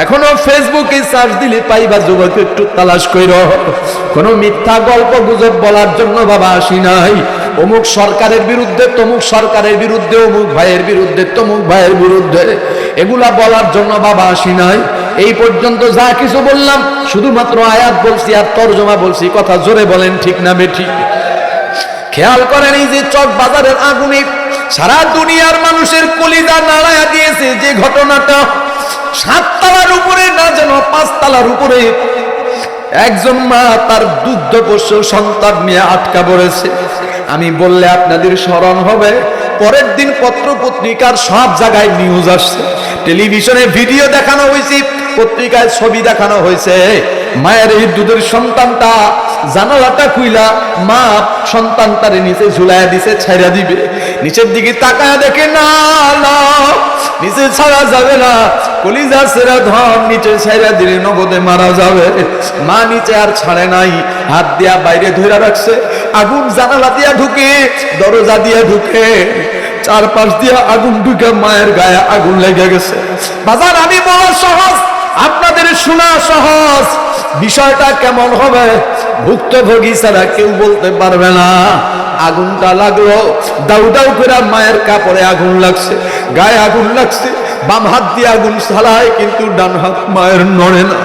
এখনো ফেসবুকে সার্চ দিলে পাইবা যুবক, একটু তালাশ কইরো। কোনো মিথ্যা গল্প গুজব বলার জন্য বাবা আসি নাই। অমুক সরকারের বিরুদ্ধে, তমুক সরকারের বিরুদ্ধে, অমুক ভাইয়ের বিরুদ্ধে, তমুক ভাইয়ের বিরুদ্ধে, এগুলা বলার জন্য বাবা আসি নাই। এই পর্যন্ত যা কিছু বললাম শুধুমাত্র আয়াত বলছি আর তরজমা বলছি। কথা জোরে বলেন, ঠিক না বেঠি? খেয়াল করেন, এই যে চক বাজারের আগুনে সারা দুনিয়ার মানুষের কলিজা নাড়ায়া দিয়েছে যে ঘটনাটা, 7 তলার উপরে না যেন 5 তলার উপরে একজন মা তার দুগ্ধপোষ্য সন্তান নিয়ে আটকা পড়েছে। আমি বললে আপনাদের স্মরণ হবে, পরের দিন পত্র পত্রিকার সব জায়গায় নিউজ আসছে, টেলিভিশনে ভিডিও দেখানো হয়েছে, পত্রিকায় ছবি দেখানো হয়েছে। মায়ের এই দুধের সন্তানটা জানালাটা খুইলা মা সন্তানটারে নিচে ঝুলাইয়া দিছে, ছাইরা দিবে। নিচের দিকে তাকায়া দেখে না, না নিচে ছাড়া যাবে না, কলিজা সেরা ধন নিচে ছাইরা দিলে নগদে মারা যাবে। মা নিচে আর ছাড়ে নাই, হাত দিয়া বাইরে ধরে রাখছে। আগুন জানালা দিয়া ঢুকে, দরজা দিয়া ঢুকে, চারপাশ দিয়া আগুন ঢুকে মায়ের গায়ে আগুন লেগে গেছে। বাজার আমি বলা সহজ, আপনাদের শোনা সহজ, বিষয়টা কেমন হবে ভুক্তভোগী ছাড়া কেউ বলতে পারবে না। আগুনটা লাগলো, দাউ দাউ করে মায়ের কাপড়ে আগুন লাগছে, গায়ে আগুন লাগছে, বাম হাত দিয়ে আগুন চালায় কিন্তু ডান হাত মায়ের নড়ে না।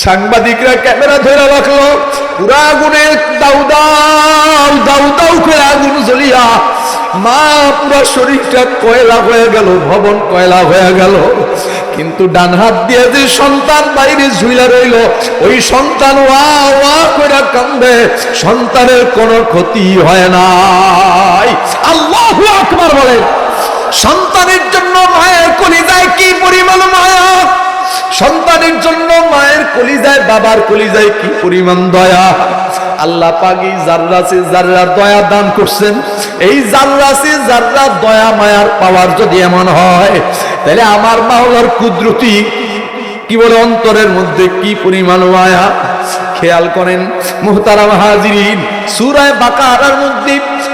সাংবাদিকরা ক্যামেরা ধরে রাখলো, পুরা আগুনে দাউ দাউ দাউ দাউ করে আগুন জ্বলিয়া মা পুরা শরীরটা কয়লা হয়ে গেল, ভবন কয়লা হয়ে গেল। কিন্তু ডান হাত দিয়ে যে সন্তান বাইরে ঝুলা রইল, ওই সন্তান ওয়া ওয়া করে কান্দে, সন্তানের কোনো ক্ষতি হয় নাই। আল্লাহু আকবার বলে। সন্তানের জন্য মায়ের কলিজায় কি পরিমাণ মায়া, সন্তানের জন্য মায়ের কলিজায় বাবার কলিজায় কি পরিমাণ দয়া। আল্লাহ পাক এই জাররাসে জাররা দয়া দান করছেন। এই জাররাসে জাররা দয়া মায়ার পাওয়ার যদি এমন হয়, তাহলে আমার মাওলার কুদরতি কি বলে অন্তরের মধ্যে কি পরিমাণ মায়া। খেয়াল করেন মুহতারাম হাজিরিন, সূরা বাকারার মধ্যে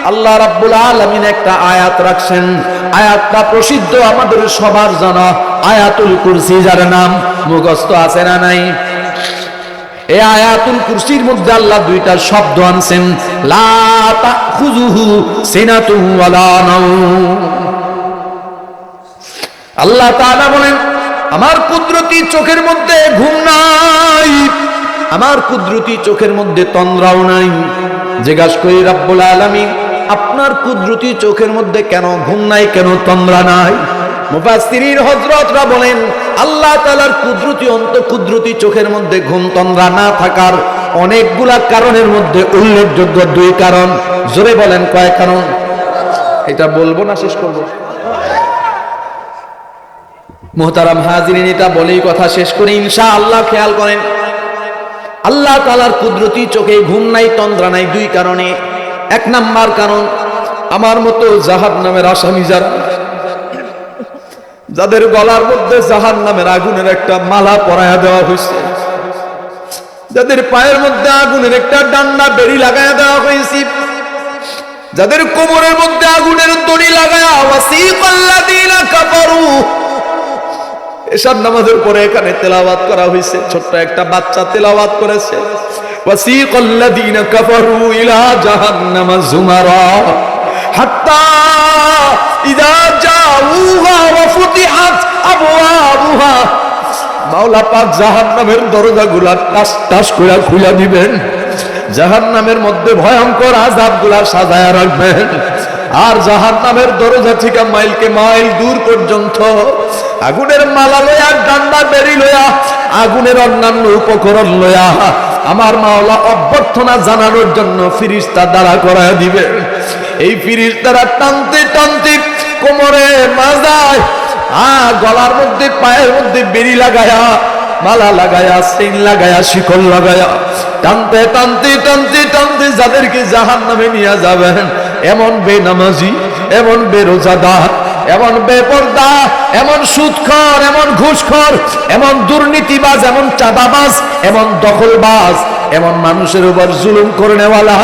আল্লাহ রাব্বুল আলামিন একটা আয়াত রাখছেন। আয়াতটা প্রসিদ্ধ, আমাদের সবার জানা, আয়াতুল কুরসি, যার নাম মুখস্থ আছে না নাই? এই আয়াতুল কুরসির মধ্যে আল্লাহ দুইটা শব্দ আনছেন, লা তাখুযুহু সিনাতুন ওয়ালা নাওম। আল্লাহ তাআলা বলেন আমার কুদরতি চোখের মধ্যে ঘুম নাই, আমার কুদরতি চোখের মধ্যে তন্দ্রাও নাই। জিজ্ঞাসা করি রব্বুল আলামিন, আপনার কুদরতি চোখের মধ্যে কেন ঘুম নাই, কেন তন্দ্রা নাই? মুফাসসিরিন হযরতরা বলেন আল্লাহ তাআলার কুদরতি কুদরতি চোখের মধ্যে ঘুম তন্দ্রা না থাকার অনেকগুলা কারণের মধ্যে উল্লেখযোগ্য দুই কারণ। জোরে বলেন কয় কারণ? এটা বলবো না শেষ করব? মুহতারাম হাজিরিন, এটা বলেই কথা শেষ করি ইনশাআল্লাহ। খেয়াল করেন আল্লাহ তাআলার কুদরতি চোখে ঘুম নাই, তন্দ্রা নাই দুই কারণে। এক নাম্বার কারণ, আমার মতো জাহান্নামের আসামি যারা, যাদের গলার মধ্যে জাহান্নামের আগুনের একটা মালা পরায়া দেওয়া হয়েছে, যাদের পায়ের মধ্যে আগুনের একটা ডান্ডা বেড়ি লাগায়া দেওয়া হয়েছে, যাদের কোমরের মধ্যে আগুনের দড়ি লাগায়া, ওয়াসিকাল্লাযীনা কাফারু, এশার নামাজের পরে এখানে তেলাওয়াত করা হয়েছে, ছোট্ট একটা বাচ্চা তেলাওয়াত করেছে, ওয়াসিকাল্লাযীনা কাফারু ইলা জাহান্নামা যুমারা হাত্তা ইযা জাউহা ওয়া ফুতিহাত আবওয়াবুহা। মাওলা পাক জাহান্নামের দরজাগুলা টাস টাস করে খুলে দিবেন, জাহান্নামের মধ্যে ভয়ঙ্কর আযাবগুলা সাজায়া রাখবেন। আর জাহান্নামের দরজা থেকে মাইলকে মাইল দূর পর্যন্ত আগুনের মালা লয়া, ডান্ডা বেরি লয়া, আগুনের অন্যান্য উপকরণ লয়া আমার মাওলা অভ্যর্থনা জানানোর জন্য ফিরিস্তা দাঁড়া করায় দিবেন। এই ফিরিস্তারা টানতে টানতে কোমরে, মাজায়, গলার মধ্যে, পায়ের মধ্যে বেরি লাগায়া, মালা লাগায়া, চেইন লাগায়া, শিকল লাগায়া, টানতে টানতে টানতে টানতে যাদেরকে জাহান্নামে নিয়ে যাবেন, এমন বেনামাজি, এমন বেরোজাদার, এমন বেপরদা, এমন সুদখোর, এমন ঘুষখোর, এমন দুর্নীতিবাজ, এমন চাঁদাবাজ, এমন দখলবাজ, এমন মানুষের উপর জুলুম করে নেওয়ালা,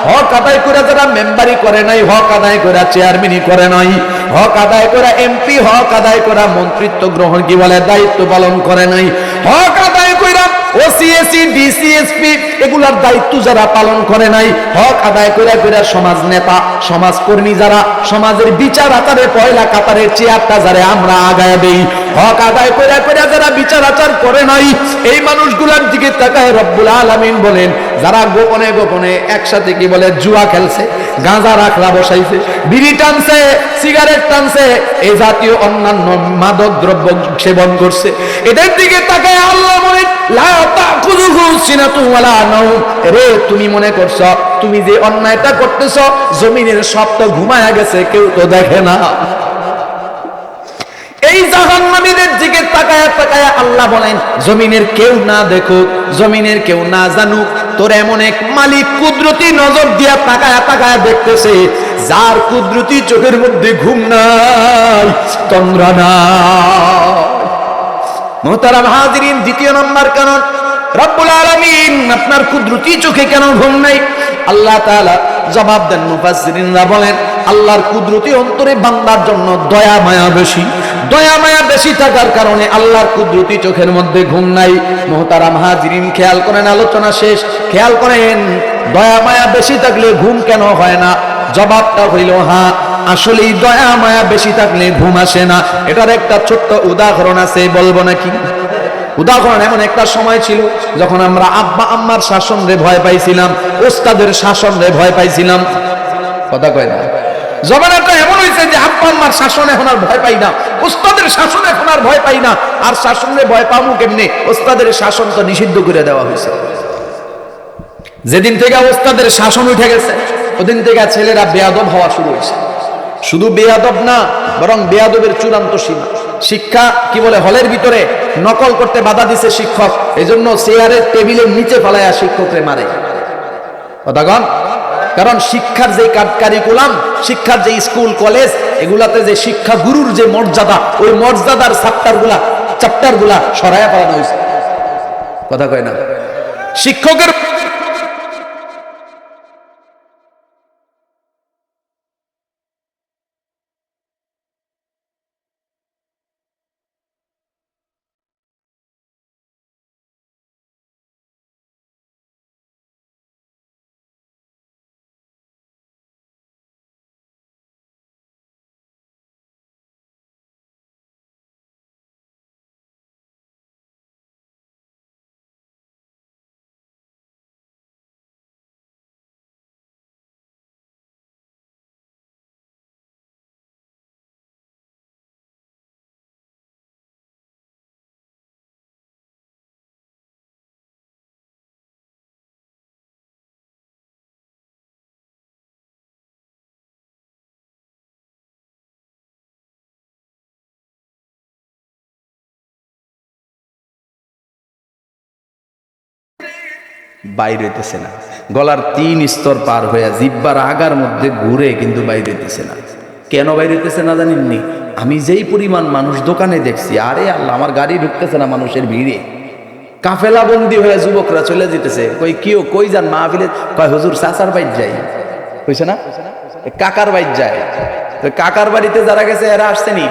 হক আদায় করে যারা মেম্বারি করে নাই, হক আদায় করে চেয়ারম্যানই করে নাই, হক আদায় করে এমপি, হক আদায় করে মন্ত্রিত্ব গ্রহণ কি বলে দায়িত্ব পালন করে নাই, হক আদায় করে ওসিএসি, ডিসিএসপি এগুলার দায়িত্ব যারা পালন করে নাই, হক আদায় করে করে সমাজ নেতা, সমাজকর্মী যারা, সমাজের বিচার আচারে পয়লা কাতারের চেয়ারটা যারা আমরা আগায় দেই, হক আদায় করে করে যারা বিচার আচার করে নাই, এই মানুষগুলোর দিকে তাকায় রব্বুল আলামিন বলেন যারা গোপনে গোপনে একসাথে কি বলে জুয়া খেলছে, গাঁজা রাখলা বসাইছে, বিড়ি টানছে, সিগারেট টানছে, এই জাতীয় অন্যান্য মাদক দ্রব্য সেবন করছে, এদের দিকে তাকায় আল্লাহ বলেন লা তাখুযুহু সিনাতুন ওয়ালা নাওম। রে তুমি মনে করছো তুমি যে অন্যায়টা করতেছ, জমিনের সব তো ঘুমায়া গেছে, কেউ তো দেখে না। এই জাহান্নামীদের দিকে তাকায়া তাকায়া আল্লাহ বলেন জমিনের কেউ না দেখুক, জমিনের কেউ না জানুক, তোর এমন এক মালিক কুদরতি নজর দিয়া তাকায়া তাকায়া দেখতেছে, যার কুদরতি চোখের মধ্যে ঘুম নাই, তন্দ্রা নাই। মুহতারাম হাজিরিন, দ্বিতীয় নম্বর কারণ, রব্বুল আলামিন আপনার কুদরতি চোখে কেন ঘুম নাই? আল্লাহ তাআলা জবাব দেন, মুফাসসিরিনরা বলেন আল্লাহর কুদরতি অন্তরে বান্দার জন্য দয়া মায়া বেশি, দয়া মায়া বেশি থাকার কারণে আল্লাহর কুদরতি চোখের মধ্যে ঘুম নাই। মুহতারাম হাজিরিন খেয়াল করেন, আলোচনা শেষ, খেয়াল করেন দয়া মায়া বেশি থাকলে ঘুম কেন হয় না? জবাবটা হইল হ্যাঁ, আসলেই দয়া মায়া বেশি থাকলে ঘুম আসে না। এটার একটা ছোট্ট উদাহরণ আছে, বলবো নাকি? উদাহরণ, এমন একটা সময় ছিল যখন আমরা আব্বা আম্মার শাসন রে ভয় পাইছিলাম, ওস্তাদের শাসন রে ভয় পাইছিলাম। কথা কয় না? জমানাটা এমন হয়েছে যে আব্বা আম্মার শাসন এখন আর ভয় পাই না, ওস্তাদের শাসন এখন আর ভয় পাই না। আর শাসনে ভয় পাবো কেমনে? ওস্তাদের শাসন তো নিষিদ্ধ করে দেওয়া হয়েছে। যেদিন থেকে ওস্তাদের শাসন উঠে গেছে, ওদিন থেকে ছেলেরা বেয়াদব হওয়া শুরু হয়েছে। শুধু বেয়াদব না, বরং বেয়াদবের চূড়ান্ত সীমা। শিক্ষা কি বলে, হলের ভিতরে নকল করতে বাধা দিছে শিক্ষক, এজন্য চেয়ারের টেবিলের নিচে ফালায়া শিক্ষকরে মারে। কথাগণ, কারণ শিক্ষার যে কারিকুলাম, শিক্ষার যে স্কুল কলেজ, এগুলাতে যে শিক্ষা গুরুর যে মর্যাদা, ওই মর্যাদার চ্যাপ্টার গুলা সরাইয়া পালানো হয়েছে। কথা কয় না? শিক্ষকের বাইর হইতেছে না, গলার 3 স্তর পার হয়ে জিব্বার আগার মধ্যে ঘুরে, কিন্তু বাইর হইতেছে না। কেন বাইর হইতেছে না জানেননি? আমি যেই পরিমাণ মানুষ দোকানে দেখছি, আরে আল্লাহ, আমার গাড়ি ঢুকতেছে না মানুষের ভিড়ে। কাফেলা বন্দি হয়ে যুবকরা চলে যেতেছে। কই যান মাহফিলে? কয় হুজুর চাচার বাইর যাই। হইছে না? কাকার বাইর যায়। কাকার বাড়িতে যারা গেছে এরা আসছে নি,